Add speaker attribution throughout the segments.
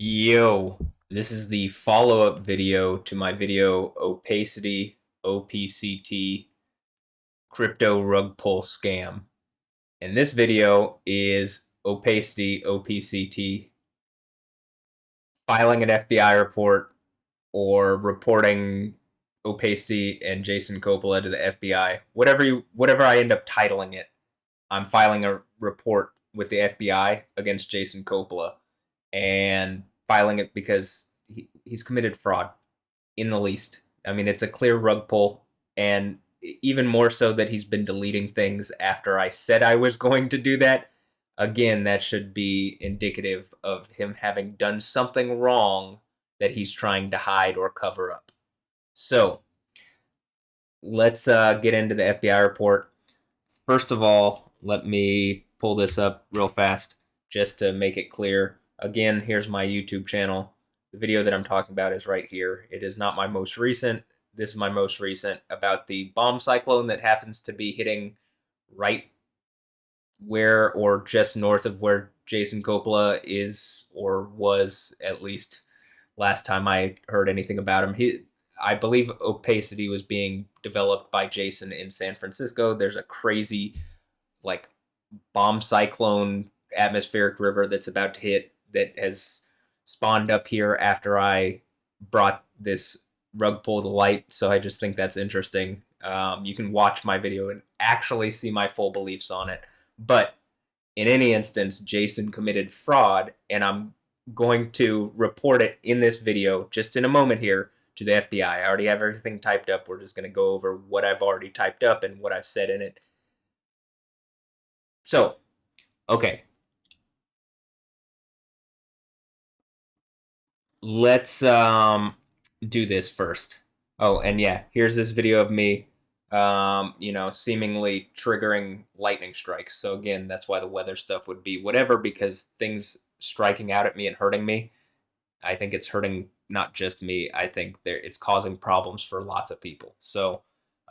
Speaker 1: Yo, this is the follow-up video to my video Opacity OPCT crypto rug pull scam. And this video is Opacity OPCT filing an FBI report or reporting Opacity and Jason Coppola to the FBI. Whatever I end up titling it, I'm filing a report with the FBI against Jason Coppola and filing it because he's committed fraud in the least. I mean, it's a clear rug pull, and even more so that he's been deleting things after I said I was going to do that. Again, that should be indicative of him having done something wrong that he's trying to hide or cover up. So let's get into the FBI report. First of all, let me pull this up real fast just to make it clear. Again, here's my YouTube channel. The video that I'm talking about is right here. It is not my most recent. This is my most recent about the bomb cyclone that happens to be hitting right where or just north of where Jason Coppola is or was, at least last time I heard anything about him. I believe Opacity was being developed by Jason in San Francisco. There's a crazy like bomb cyclone atmospheric river that's about to hit that has spawned up here after I brought this rug pull to light. So I just think that's interesting. You can watch my video and actually see my full beliefs on it. But in any instance, Jason committed fraud, and I'm going to report it in this video just in a moment here to the FBI. I already have everything typed up. We're just going to go over what I've already typed up and what I've said in it. So, okay. Let's do this first. Oh, and yeah, here's this video of me seemingly triggering lightning strikes. So again, that's why the weather stuff would be whatever, because things striking out at me and hurting me, I think it's hurting not just me. I think it's causing problems for lots of people. So,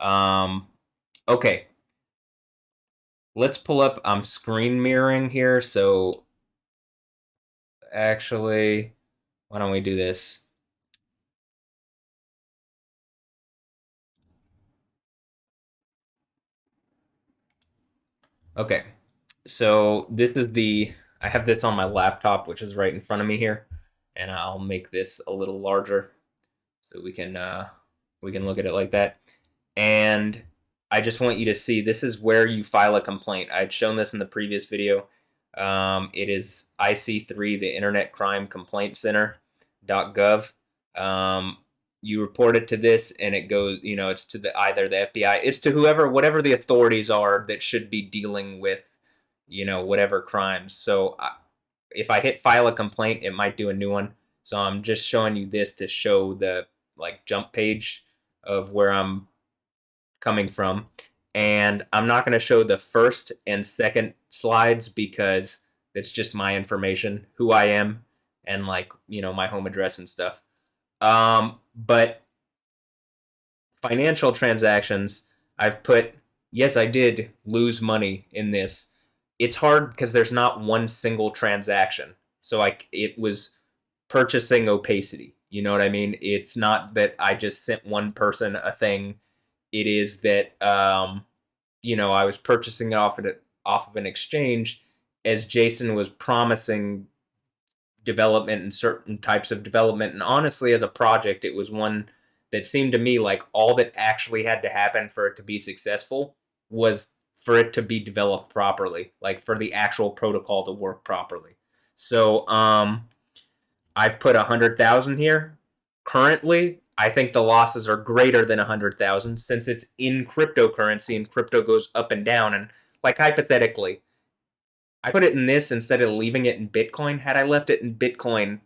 Speaker 1: okay, let's pull up. I'm screen mirroring here, so actually, why don't we do this? Okay, so this is I have this on my laptop, which is right in front of me here, and I'll make this a little larger so we can look at it like that. And I just want you to see this is where you file a complaint. I had shown this in the previous video. It is IC3, the Internet Crime Complaint Center.gov. You report it to this, and it goes, it's to either the FBI, it's to whatever the authorities are that should be dealing with, whatever crimes. So if I hit file a complaint, it might do a new one. So I'm just showing you this to show the jump page of where I'm coming from. And I'm not going to show the first and second slides because it's just my information, who I am, and my home address and stuff. But financial transactions, I've put, yes, I did lose money in this. It's hard because there's not one single transaction. So it was purchasing Opacity. You know what I mean? It's not that I just sent one person a thing. It is that I was purchasing it off of an exchange, as Jason was promising development and certain types of development. And honestly, as a project, it was one that seemed to me like all that actually had to happen for it to be successful was for it to be developed properly, like for the actual protocol to work properly. So I've put 100,000 here. Currently, I think the losses are greater than 100,000 since it's in cryptocurrency and crypto goes up and down. And hypothetically, I put it in this instead of leaving it in Bitcoin. Had I left it in Bitcoin,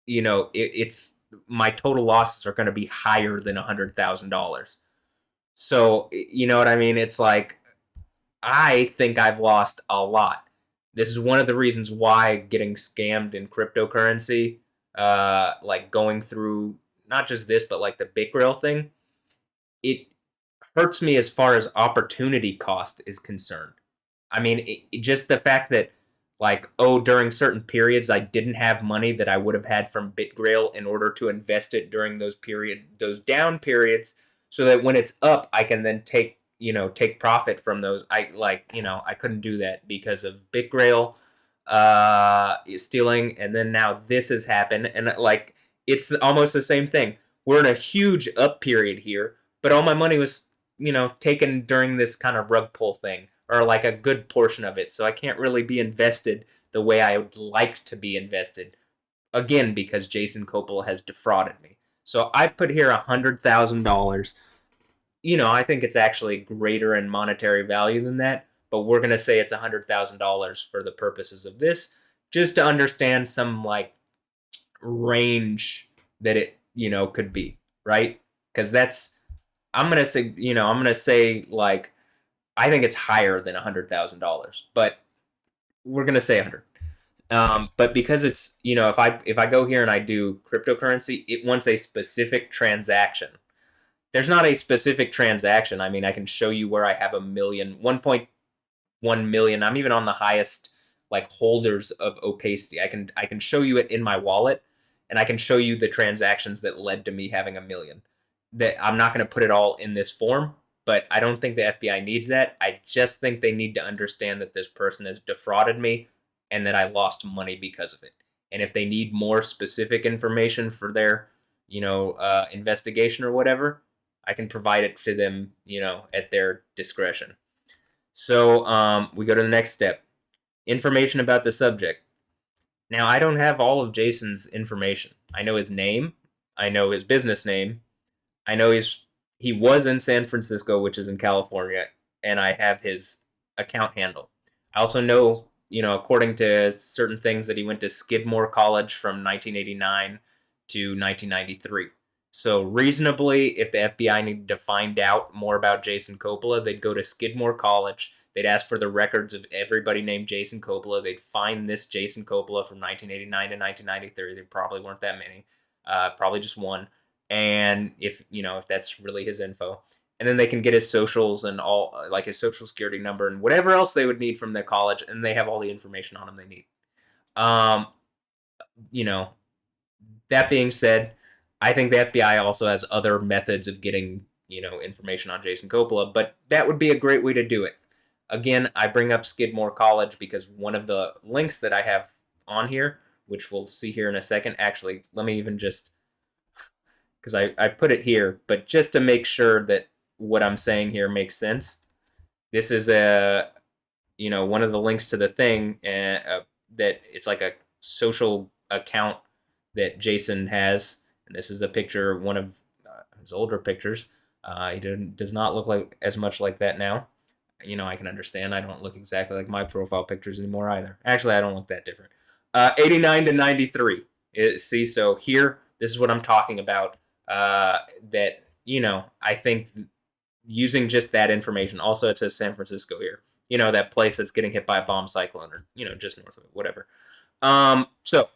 Speaker 1: it's my total losses are going to be higher than $100,000. So, you know what I mean? It's like, I think I've lost a lot. This is one of the reasons why getting scammed in cryptocurrency, going through not just this, but like the BitGrail thing, it hurts me as far as opportunity cost is concerned. I mean, just the fact that like, oh, during certain periods I didn't have money that I would have had from BitGrail in order to invest it during those down periods, so that when it's up I can then take profit from those. I couldn't do that because of BitGrail stealing, and then now this has happened, and like it's almost the same thing. We're in a huge up period here, but all my money was taken during this kind of rug pull thing, or like a good portion of it. So I can't really be invested the way I would like to be invested. Again, because Jason Coppola has defrauded me. So I've put here $100,000. I think it's actually greater in monetary value than that, but we're gonna say it's $100,000 for the purposes of this, just to understand some like range that it could be, right? Because that's I'm gonna say like I think it's higher than $100,000, but we're gonna say 100. But because it's if I go here and I do cryptocurrency, it wants a specific transaction. There's not a specific transaction. I mean, I can show you where I have 1.1 million. I'm even on the highest like holders of Opacity. I can show you it in my wallet, and I can show you the transactions that led to me having a million. That I'm not going to put it all in this form, but I don't think the FBI needs that. I just think they need to understand that this person has defrauded me and that I lost money because of it. And if they need more specific information for their, investigation or whatever, I can provide it to them, at their discretion. So we go to the next step. Information about the subject. Now, I don't have all of Jason's information. I know his name. I know his business name. I know he was in San Francisco, which is in California, and I have his account handle. I also know, according to certain things, that he went to Skidmore College from 1989 to 1993. So reasonably, if the FBI needed to find out more about Jason Coppola, they'd go to Skidmore College. They'd ask for the records of everybody named Jason Coppola. They'd find this Jason Coppola from 1989 to 1993. There probably weren't that many, probably just one. And if that's really his info, and then they can get his socials and all, like his social security number and whatever else they would need from the college, and they have all the information on him they need. Um, you know, that being said, I think the FBI also has other methods of getting information on Jason Coppola, but that would be a great way to do it. Again, I bring up Skidmore College because one of the links that I have on here, which we'll see here in a second, actually, let me even just, because I put it here, but just to make sure that what I'm saying here makes sense, this is one of the links to the thing, that it's like a social account that Jason has, and this is a picture, one of his older pictures. He does not look like as much like that now. I can understand. I don't look exactly like my profile pictures anymore either. Actually, I don't look that different. 89 to 93. See, so here, this is what I'm talking about. That I think using just that information. Also, it says San Francisco here. That place that's getting hit by a bomb cyclone, or just north of it, whatever. So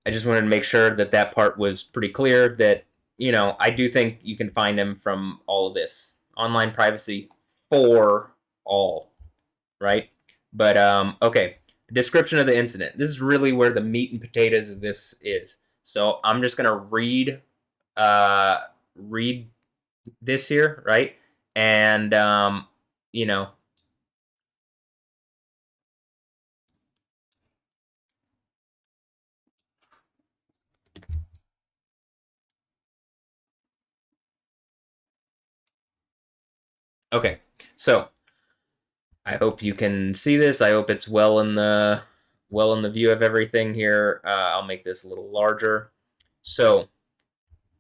Speaker 1: I just wanted to make sure that that part was pretty clear. That I do think you can find them from all of this online privacy for all, right? But okay. Description of the incident. This is really where the meat and potatoes of this is. So I'm just gonna read this here, right? And you know, okay. So I hope you can see this. I hope it's well in the view of everything here. I'll make this a little larger. So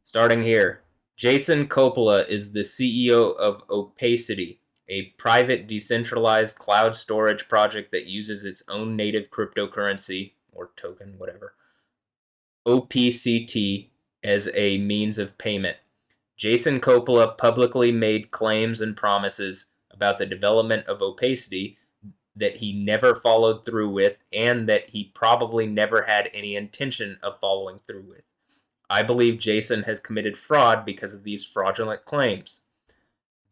Speaker 1: starting here, Jason Coppola is the CEO of Opacity, a private decentralized cloud storage project that uses its own native cryptocurrency or token, whatever, OPCT, as a means of payment. Jason Coppola publicly made claims and promises about the development of Opacity that he never followed through with, and that he probably never had any intention of following through with. I believe Jason has committed fraud because of these fraudulent claims.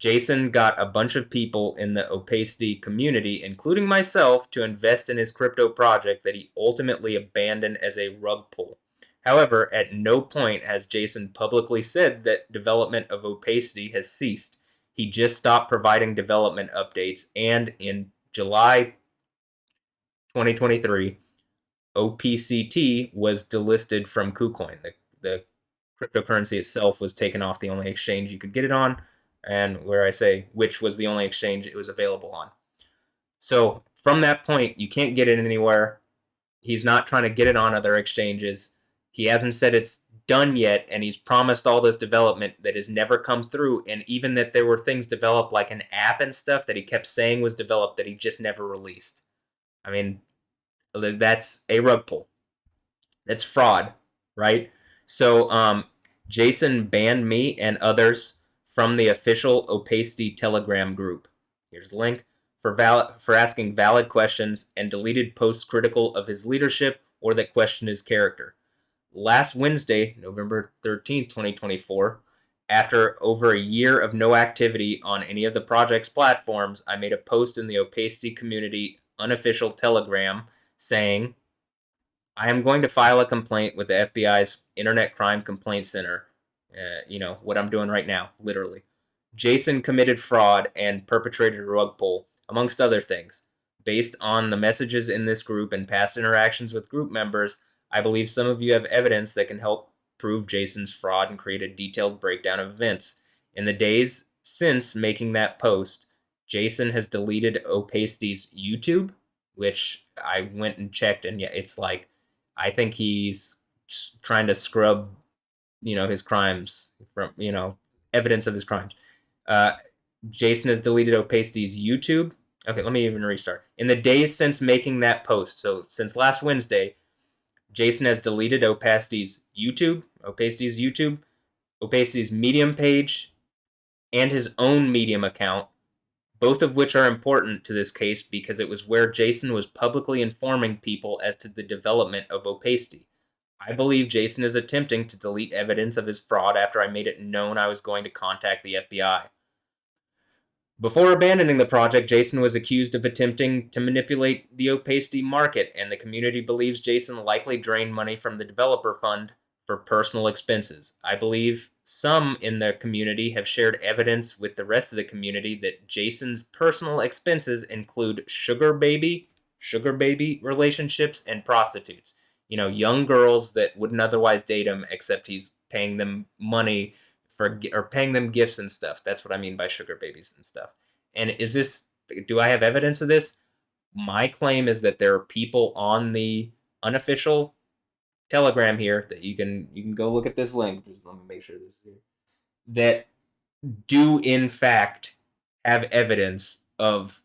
Speaker 1: Jason got a bunch of people in the Opacity community, including myself, to invest in his crypto project that he ultimately abandoned as a rug pull. However, at no point has Jason publicly said that development of Opacity has ceased. He just stopped providing development updates, and in July 2023, OPCT was delisted from KuCoin. The cryptocurrency itself was taken off the only exchange you could get it on, and where I say which was the only exchange it was available on. So from that point, you can't get it anywhere. He's not trying to get it on other exchanges. He hasn't said it's done yet, and he's promised all this development that has never come through, and even that there were things developed like an app and stuff that he kept saying was developed that he just never released. I mean, that's a rug pull. That's fraud, right? So Jason banned me and others from the official Opacity Telegram group. Here's the link for asking valid questions and deleted posts critical of his leadership or that question his character. Last Wednesday, November 13th, 2024, after over a year of no activity on any of the project's platforms, I made a post in the Opacity community unofficial Telegram saying, I am going to file a complaint with the FBI's Internet Crime Complaint Center. What I'm doing right now, literally. Jason committed fraud and perpetrated a rug pull, amongst other things. Based on the messages in this group and past interactions with group members, I believe some of you have evidence that can help prove Jason's fraud and create a detailed breakdown of events. In the days since making that post, Jason has deleted Opacity's YouTube, which I went and checked, and yeah, it's like I think he's trying to scrub, his crimes from, evidence of his crimes. Uh, Jason has deleted Opacity's YouTube. Okay, let me even restart. In the days since making that post, so since last Wednesday, Jason has deleted Opacity's YouTube, Opacity's Medium page, and his own Medium account, both of which are important to this case because it was where Jason was publicly informing people as to the development of Opacity. I believe Jason is attempting to delete evidence of his fraud after I made it known I was going to contact the FBI. Before abandoning the project, Jason was accused of attempting to manipulate the Opacity market, and the community believes Jason likely drained money from the developer fund for personal expenses. I believe some in the community have shared evidence with the rest of the community that Jason's personal expenses include sugar baby relationships and prostitutes. Young girls that wouldn't otherwise date him, except he's paying them money or paying them gifts and stuff. That's what I mean by sugar babies and stuff. And do I have evidence of this? My claim is that there are people on the unofficial Telegram here that you can go look at this link. Just let me make sure this is here. That do in fact have evidence of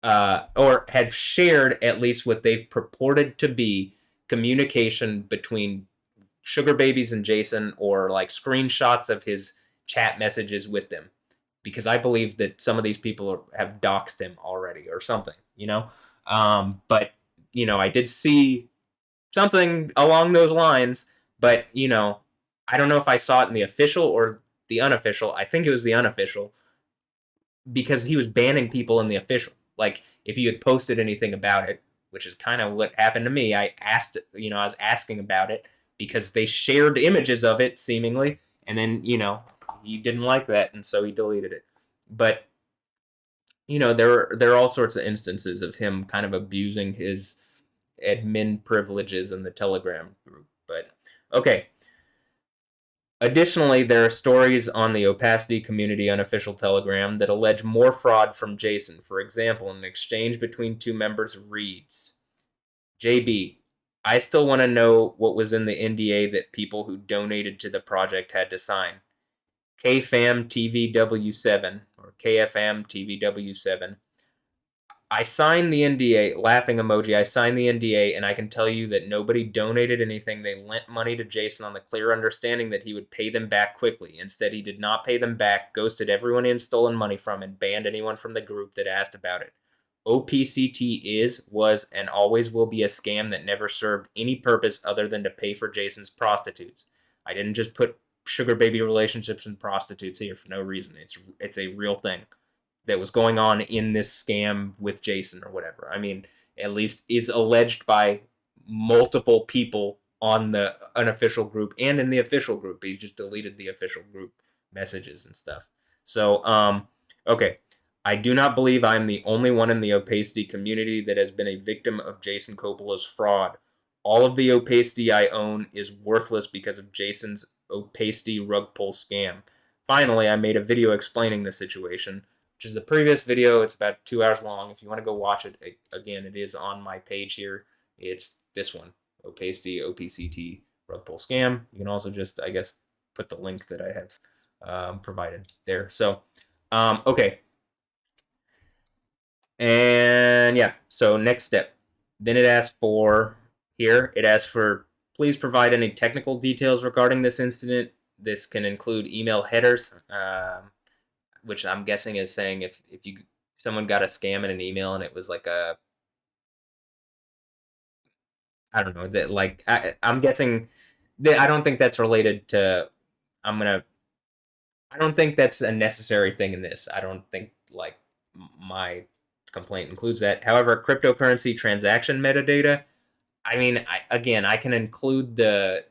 Speaker 1: or had shared at least what they've purported to be communication between sugar babies and Jason, or like screenshots of his chat messages with them, because I believe that some of these people have doxed him already or something, but I did see something along those lines, but I don't know if I saw it in the official or the unofficial. I think it was the unofficial, because he was banning people in the official. Like, if you had posted anything about it, which is kind of what happened to me, I was asking about it because they shared images of it seemingly, and then he didn't like that, and so he deleted it. But there are all sorts of instances of him kind of abusing his admin privileges in the Telegram group. But okay. Additionally, there are stories on the Opacity community unofficial Telegram that allege more fraud from Jason. For example, an exchange between two members reads, JB, I still want to know what was in the NDA that people who donated to the project had to sign. KFAM TVW7 or KFM TVW7. I signed the NDA, laughing emoji. I signed the NDA, and I can tell you that nobody donated anything. They lent money to Jason on the clear understanding that he would pay them back quickly. Instead, he did not pay them back, ghosted everyone he had stolen money from, and banned anyone from the group that asked about it. OPCT was, and always will be a scam that never served any purpose other than to pay for Jason's prostitutes. I didn't just put sugar baby relationships and prostitutes here for no reason. It's a real thing that was going on in this scam with Jason or whatever. I mean, at least is alleged by multiple people on the unofficial group and in the official group. He just deleted the official group messages and stuff. So, okay. I do not believe I'm the only one in the opacity community that has been a victim of Jason Coppola's fraud. All of the opacity I own is worthless because of Jason's opacity rug pull scam. Finally, I made a video explaining the situation, which is the previous video. It's about 2 hours long. If you want to go watch it, again, it is on my page here. It's this one, Opacity OPCT rug pull scam. You can also just, I guess, put the link that I have provided there. So, okay. And yeah, so next step. Then it asks for, here, it asks for, please provide any technical details regarding this incident. This can include email headers, which I'm guessing is saying if someone got a scam in an email and it was like a, I don't know, that like I'm guessing that I don't think that's related to, I don't think that's a necessary thing in this. I don't think like my complaint includes that. However, cryptocurrency transaction metadata, I mean, I can include the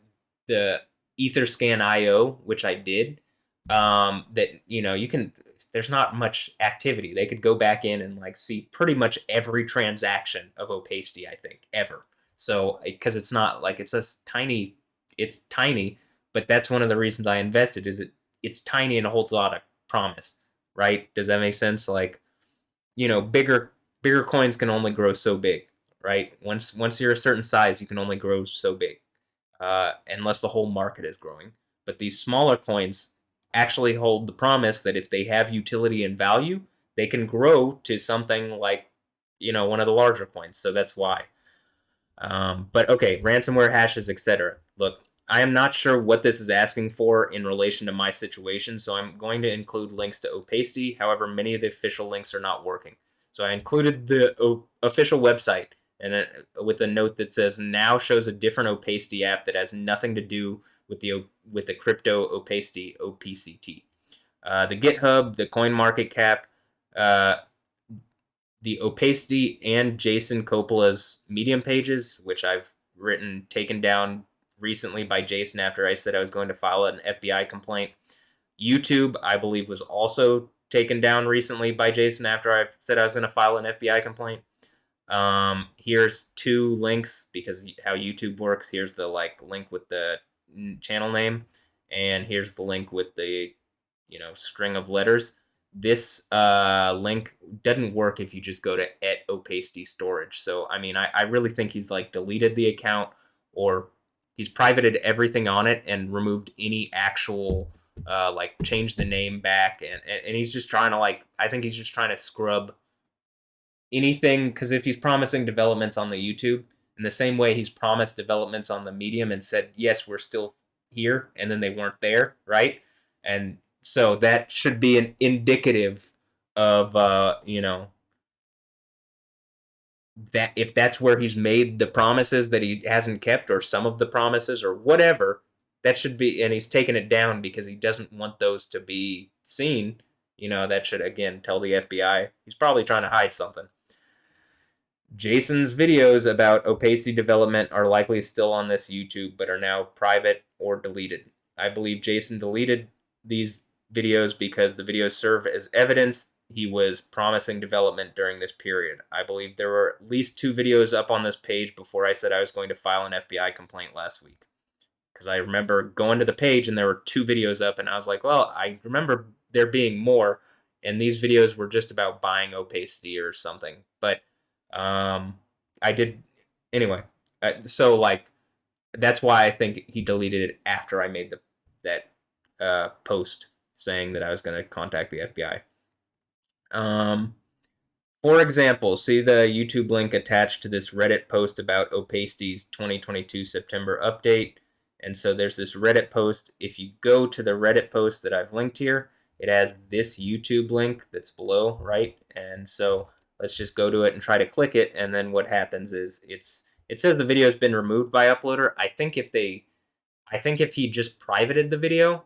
Speaker 1: Etherscan IO, which I did. That you can. There's not much activity. They could go back in and like see pretty much every transaction of opacity. I think ever. So because it's not like it's just tiny. It's tiny, but that's one of the reasons I invested. Is it's tiny and it holds a lot of promise. Right? Does that make sense? Like bigger coins can only grow so big, right? Once you're a certain size, you can only grow so big, unless the whole market is growing. But these smaller coins actually hold the promise that if they have utility and value, they can grow to something like one of the larger coins. So that's why. But okay, ransomware hashes, etc. Look, I am not sure what this is asking for in relation to my situation, so I'm going to include links to opacity. However, many of the official links are not working. So I included the official website and with a note that says now shows a different opacity app that has nothing to do with the crypto opacity OPCT. The GitHub, the CoinMarketCap, uh, the opacity and Jason Coppola's Medium pages, which I've taken down recently by Jason after I said I was going to file an FBI complaint. YouTube, I believe, was also taken down recently by Jason after I said I was going to file an FBI complaint. Here's 2 links because how YouTube works. Here's the link with the channel name, and here's the link with the string of letters. This link doesn't work if you just go to @opacity storage. So I mean, I really think he's deleted the account, or he's privated everything on it and removed any actual changed the name back, and he's just trying to I think he's just trying to scrub anything, because if he's promising developments on the YouTube in the same way he's promised developments on the Medium and said yes we're still here and then they weren't there, right? And so that should be an indicative of that if that's where he's made the promises that he hasn't kept, or some of the promises or whatever, that should be, and he's taken it down because he doesn't want those to be seen. That should again tell the FBI he's probably trying to hide something. Jason's videos about opacity development are likely still on this YouTube, but are now private or deleted. I believe Jason deleted these videos because the videos serve as evidence he was promising development during this period. I believe there were at least 2 videos up on this page before I said I was going to file an FBI complaint last week. Because I remember going to the page and there were 2 videos up, and I was like, well, I remember there being more, and these videos were just about buying opacity or something. But I did anyway. So that's why I think he deleted it after I made that post saying that I was going to contact the FBI. For example, see the YouTube link attached to this Reddit post about opacity's 2022 September update. And so there's this Reddit post. If you go to the Reddit post that I've linked here, it has this YouTube link that's below, right? And so let's just go to it and try to click it. And then what happens is it says the video has been removed by Uploader. I think if they I think if he just privated the video,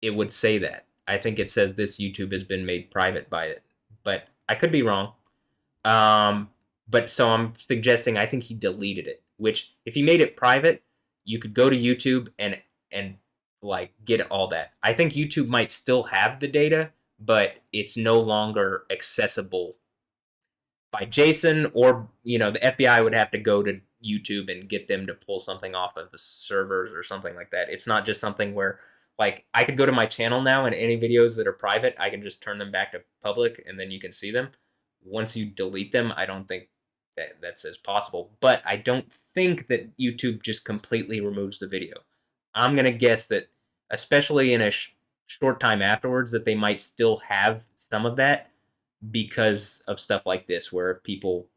Speaker 1: it would say that. I think it says this YouTube has been made private by it, but I could be wrong. Um, but so I'm suggesting I think he deleted it. Which, if he made it private, you could go to YouTube and like get all that. I think YouTube might still have the data, but it's no longer accessible by Jason, or the FBI would have to go to YouTube and get them to pull something off of the servers or something like that. It's not just something where like I could go to my channel now and any videos that are private, I can just turn them back to public and then you can see them. Once you delete them, I don't think that's as possible. But I don't think that YouTube just completely removes the video. I'm gonna guess that, especially in a short time afterwards, that they might still have some of that because of stuff like this, where if people,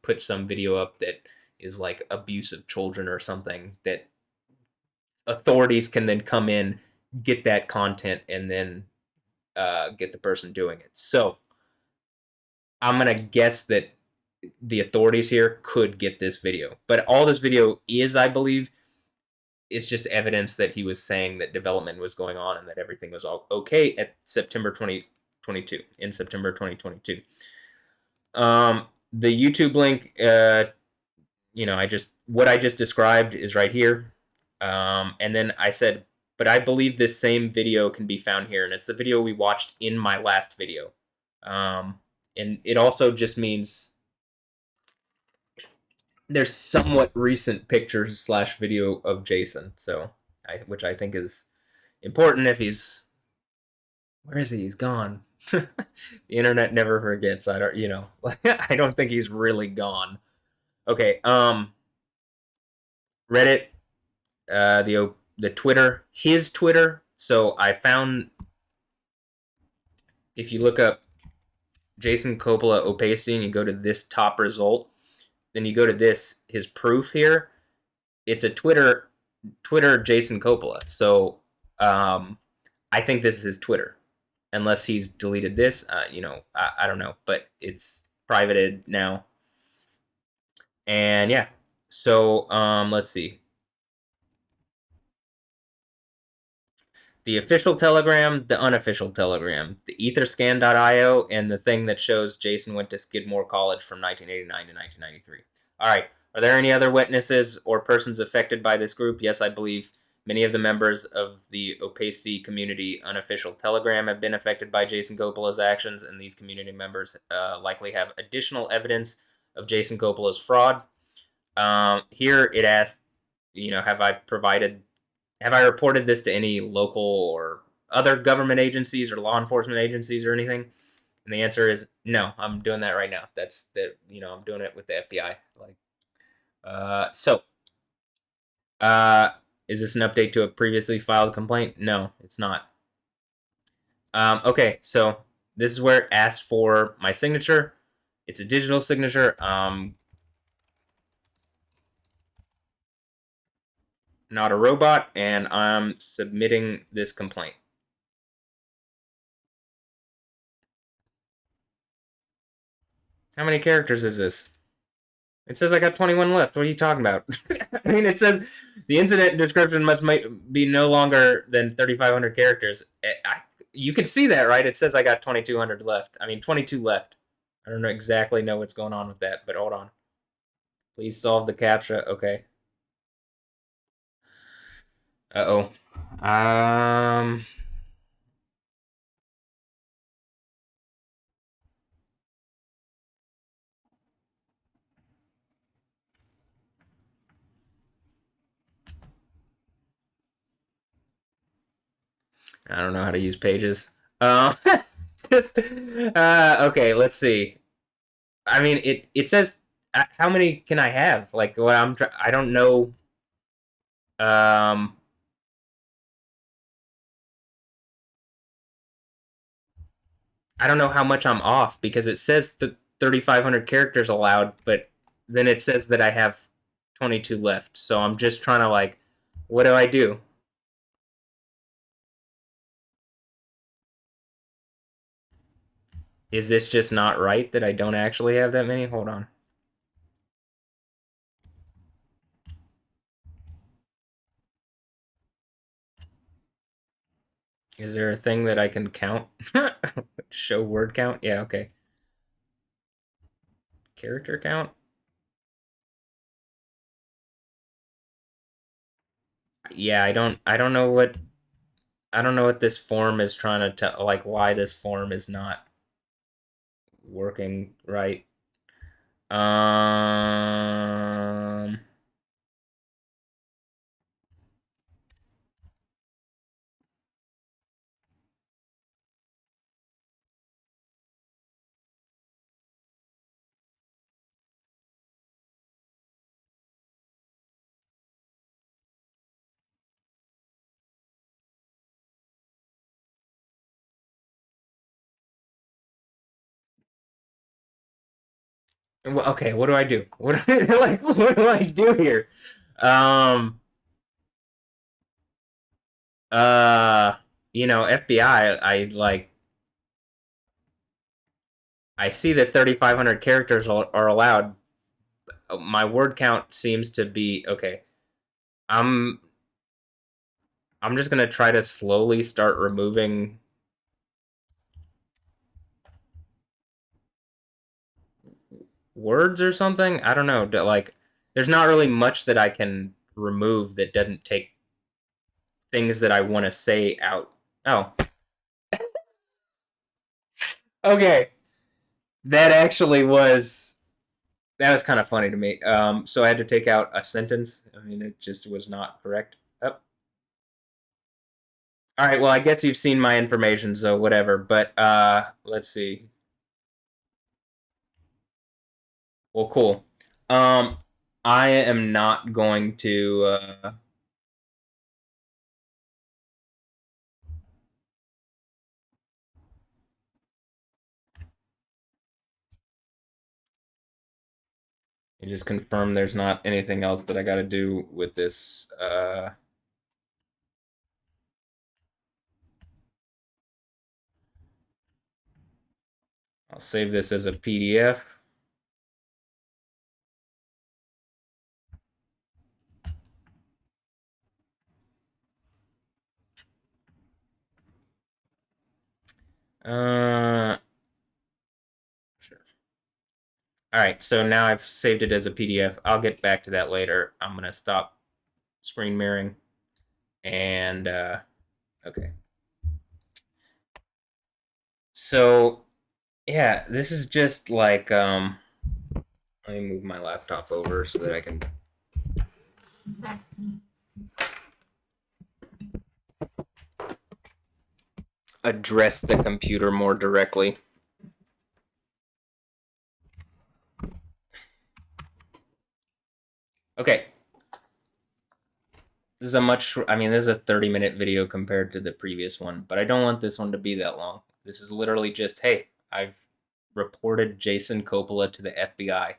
Speaker 1: put some video up that is like abuse of children or something, that authorities can then come in, get that content, and then get the person doing it. So I'm gonna guess that the authorities here could get this video, but all this video is, I believe, is just evidence that he was saying that development was going on and that everything was all okay at September 2022. In September 2022. The YouTube link, what I just described is right here. And then I said, but I believe this same video can be found here, and it's the video we watched in my last video. And it also just means there's somewhat recent pictures slash video of Jason, which I think is important. If he's, where is he? He's gone. The internet never forgets. I don't, I don't think he's really gone. Okay. Reddit, the Twitter, his Twitter. So I found, if you look up Jason Coppola opacity and you go to this top result, then you go to his proof here. It's a Twitter Jason Coppola. So I think this is his Twitter, unless he's deleted this. I don't know, but it's privated now. And yeah, so let's see. The official Telegram, the unofficial Telegram, the Etherscan.io, and the thing that shows Jason went to Skidmore College from 1989 to 1993. All right. Are there any other witnesses or persons affected by this group? Yes, I believe many of the members of the Opacity Community unofficial Telegram have been affected by Jason Coppola's actions, and these community members likely have additional evidence of Jason Coppola's fraud. Here it asks, have I reported this to any local or other government agencies or law enforcement agencies or anything? And the answer is no. I'm doing that right now. I'm doing it with the FBI. Is this an update to a previously filed complaint? No, it's not. Okay, so this is where it asks for my signature. It's a digital signature. Not a robot, and I'm submitting this complaint. How many characters is this? It says I got 21 left. What are you talking about? I mean, it says the incident description must be no longer than 3,500 characters. You can see that, right? It says I got 2,200 left. I mean, 22 left. I don't exactly know what's going on with that, but hold on. Please solve the CAPTCHA. Okay. Uh-oh. I don't know how to use pages. Okay, let's see. I mean, it says how many can I have? Like what I don't know. Um, I don't know how much I'm off because it says 3,500 characters allowed, but then it says that I have 22 left. So I'm just trying to what do I do? Is this just not right that I don't actually have that many? Hold on. Is there a thing that I can count? Show word count? Yeah, okay. Character count? Yeah, I don't know what this form is trying to tell, like why this form is not working right. Um okay, what do I do? What do I, like what do I do here? Um uh FBI, I see that 3500 characters are allowed. My word count seems to be okay. I'm I'm just going to try to slowly start removing words or something. I don't know. Like, there's not really much that I can remove that doesn't take things that I want to say out. Oh, okay. That actually was that was kind of funny to me. So I had to take out a sentence. I mean, it just was not correct. Oh. All right. Well, I guess you've seen my information, so whatever. But let's see. Well, cool. Um, I am not going to. You just confirm there's not anything else that I got to do with this. I'll save this as a PDF. Sure. All right, so now I've saved it as a PDF. I'll get back to that later. I'm gonna stop screen mirroring and okay. So yeah, this is just like let me move my laptop over so that I can address the computer more directly. Okay, this is a much, I mean, this is a 30-minute video compared to the previous one, but I don't want this one to be that long. This is literally just, hey, I've reported Jason Coppola to the FBI.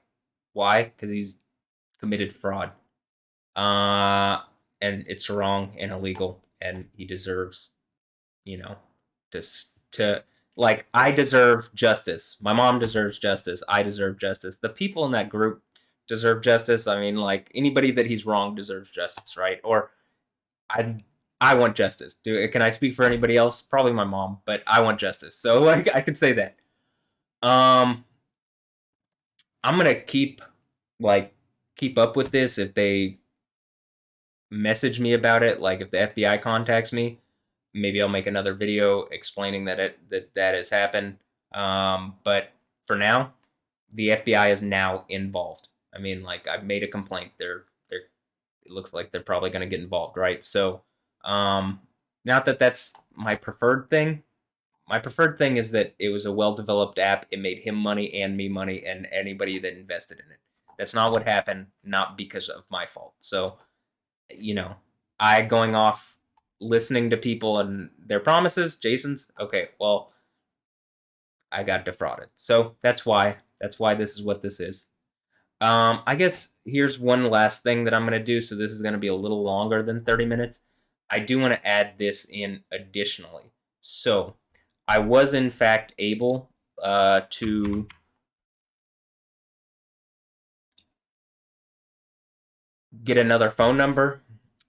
Speaker 1: Why? Because he's committed fraud. Uh, and it's wrong and illegal, and he deserves, you know, to, to, like, I deserve justice. My mom deserves justice. I deserve justice. The people in that group deserve justice. I mean, like, anybody that he's wrong deserves justice, right? Or I I want justice. Can I speak for anybody else? Probably my mom, but I want justice. So like I could say that. Um, I'm gonna like keep up with this if they message me about it. Like if the FBI contacts me, maybe I'll make another video explaining that has happened. But for now, the FBI is now involved. I mean, like I've made a complaint. They're it looks like they're probably going to get involved, right? So, um, not that that's my preferred thing. My preferred thing is that it was a well developed app. It made him money and me money and anybody that invested in it. That's not what happened, not because of my fault. So, you know, I going off listening to people and their promises, Jason's, okay, well, I got defrauded. So that's why this is what this is. I guess here's one last thing that I'm going to do. So this is going to be a little longer than 30 minutes. I do want to add this in additionally. So I was in fact able to get another phone number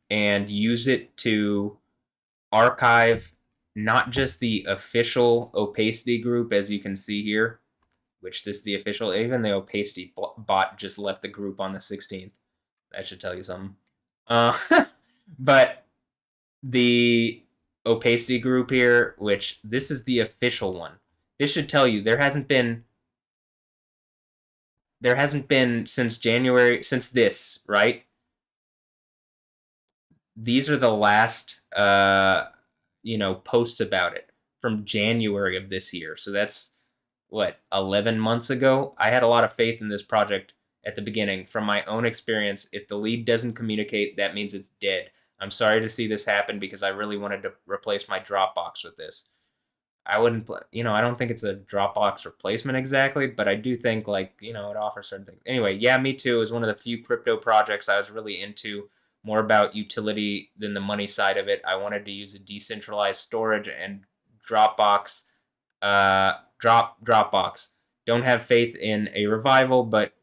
Speaker 1: and use it to archive not just the official opacity group, as you can see here, which this is the official, even the opacity bot just left the group on the 16th. That should tell you something. But the opacity group here, which this is the official one. This should tell you there hasn't been since January, since this, right? These are the last posts about it from January of this year. So that's what, 11 months ago. I had a lot of faith in this project at the beginning. From my own experience, if the lead doesn't communicate, that means it's dead. I'm sorry to see this happen because I really wanted to replace my Dropbox with this. I wouldn't, I don't think it's a Dropbox replacement exactly, but I do think it offers certain things. Anyway, yeah, me too. It was one of the few crypto projects I was really into, more about utility than the money side of it. I wanted to use a decentralized storage, and Dropbox, Dropbox. Don't have faith in a revival, but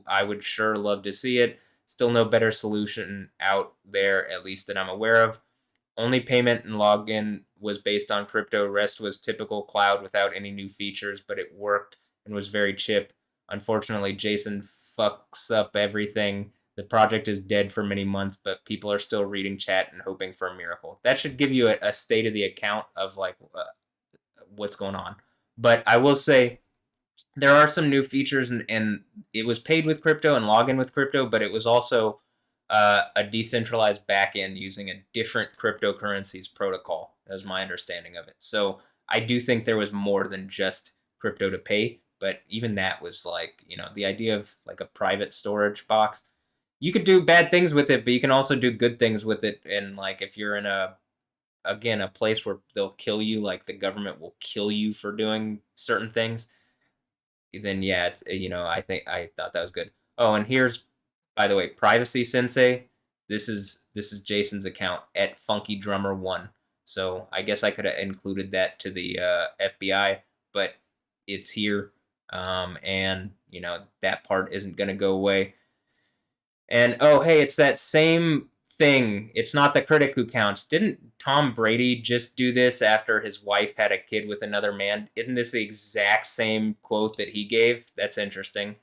Speaker 1: I would sure love to see it. Still no better solution out there, at least that I'm aware of. Only payment and login was based on crypto. Rest was typical cloud without any new features, but it worked and was very cheap. Unfortunately, Jason fucks up everything. The project is dead for many months, but people are still reading chat and hoping for a miracle. That should give you a state of the account of what's going on. But I will say there are some new features, and it was paid with crypto and login with crypto, but it was also a decentralized backend using a different cryptocurrencies protocol. That was my understanding of it. So I do think there was more than just crypto to pay, but even that was the idea of like a private storage box. You could do bad things with it, but you can also do good things with it. And if you're in a place where they'll kill you, like the government will kill you for doing certain things, then yeah, it's I thought that was good. Oh, and here's, by the way, Privacy Sensei. This is Jason's account at Funky Drummer One. So I guess I could have included that to the FBI, but it's here, and that part isn't gonna go away. And oh, hey, it's that same thing. It's not the critic who counts. Didn't Tom Brady just do this after his wife had a kid with another man? Isn't this the exact same quote that he gave? That's interesting.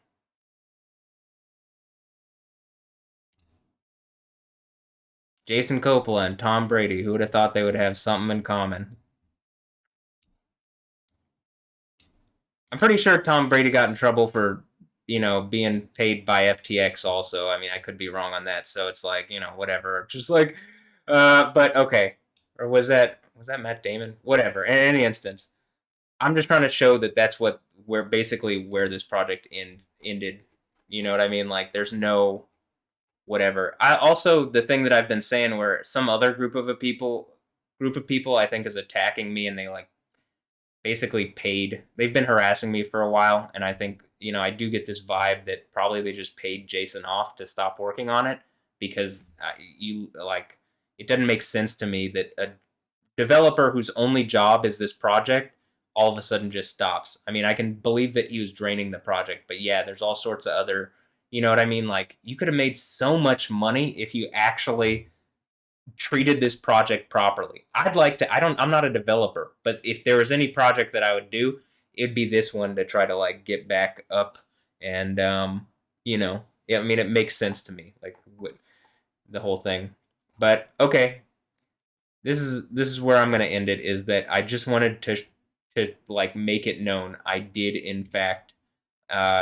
Speaker 1: Jason Coppola and Tom Brady. Who would have thought they would have something in common? I'm pretty sure Tom Brady got in trouble for, being paid by FTX also. I mean, I could be wrong on that. So it's whatever. Just but okay. Or was that Matt Damon? Whatever. In any instance, I'm just trying to show that that's where this project ended. You know what I mean? Like there's no whatever. I also, the thing that I've been saying, where some other group of people I think is attacking me, and they basically paid. They've been harassing me for a while, and I think I do get this vibe that probably they just paid Jason off to stop working on it, because it doesn't make sense to me that a developer whose only job is this project all of a sudden just stops. I mean, I can believe that he was draining the project, but yeah, there's all sorts of other, you know what I mean? Like, you could have made so much money if you actually treated this project properly. I'm not a developer, but if there was any project that I would do, it'd be this one, to try to get back up. And yeah, I mean, it makes sense to me, with the whole thing. But okay, this is where I'm gonna end it. Is that I just wanted to make it known I did in fact.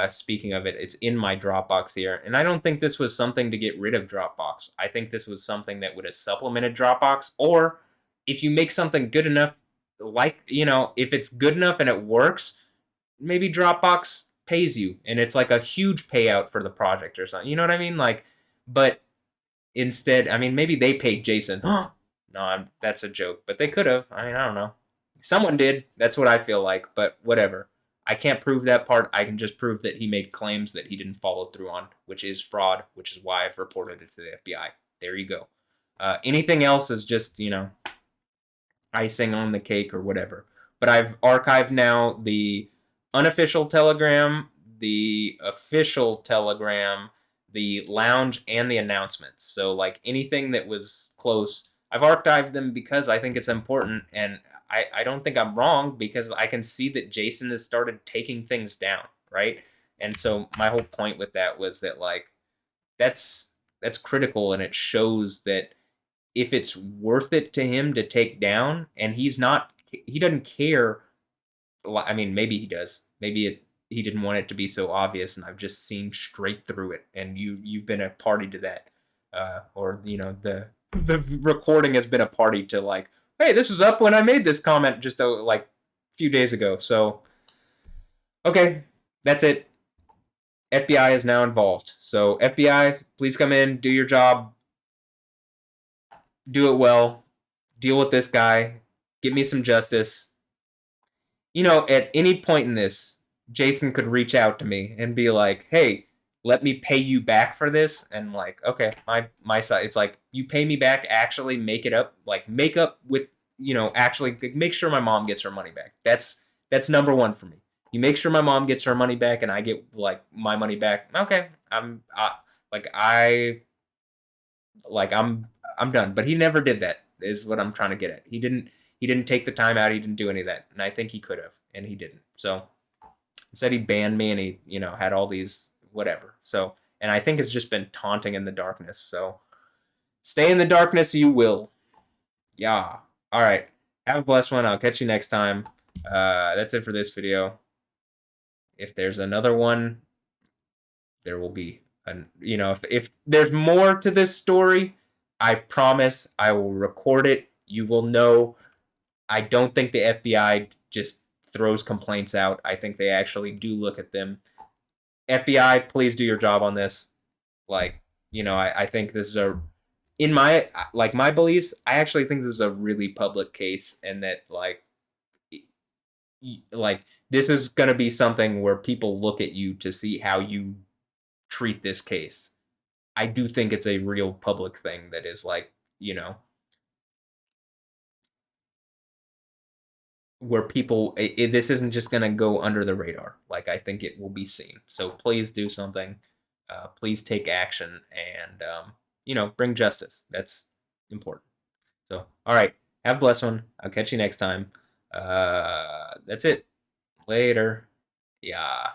Speaker 1: Speaking of it, it's in my Dropbox here, and I don't think this was something to get rid of Dropbox. I think this was something that would have supplemented Dropbox, or if you make something good enough, if it's good enough and it works, maybe Dropbox pays you, and it's like a huge payout for the project or something. You know what I mean? But instead, I mean, maybe they paid Jason. No, that's a joke, but they could have. I mean, I don't know. Someone did. That's what I feel like, but whatever. I can't prove that part. I can just prove that he made claims that he didn't follow through on, which is fraud, which is why I've reported it to the FBI. There you go. Anything else is just, icing on the cake or whatever. But I've archived now the unofficial Telegram, the official Telegram, the lounge, and the announcements. So anything that was close, I've archived them because I think it's important, and I don't think I'm wrong because I can see that Jason has started taking things down, right? And so my whole point with that was that like that's that's critical, and it shows that if it's worth it to him to take down, and he doesn't care. I mean, maybe he does. Maybe he didn't want it to be so obvious, and I've just seen straight through it. And you've been a party to that, or the recording has been a party to like, hey, this was up when I made this comment just like a few days ago. So okay, that's it. FBI is now involved. So FBI, please come in, do your job, do it well, deal with this guy, get me some justice. At any point in this, Jason could reach out to me and be like, "Hey, let me pay you back for this." And like, okay, my side, it's like you pay me back, actually make it up, like make up with, actually make sure my mom gets her money back. That's number one for me. You make sure my mom gets her money back and I get like my money back. Okay, like I like I'm done. But he never did that. Is what I'm trying to get at. He didn't take the time out. He didn't do any of that, and I think he could have, and he didn't. So instead, he banned me, and he had all these whatever. So, and I think it's just been taunting in the darkness. So stay in the darkness, you will. Yeah. All right. Have a blessed one. I'll catch you next time. That's it for this video. If there's another one, there will be if there's more to this story, I promise I will record it. You will know. I don't think the FBI just throws complaints out. I think they actually do look at them. FBI, please do your job on this. Like, I think this is in my beliefs, I actually think this is a really public case, and that like this is going to be something where people look at you to see how you treat this case. I do think it's a real public thing that is like, where people, this isn't just going to go under the radar. Like, I think it will be seen. So please do something. Please take action and, bring justice. That's important. So, all right. Have a blessed one. I'll catch you next time. That's it. Later. Yeah.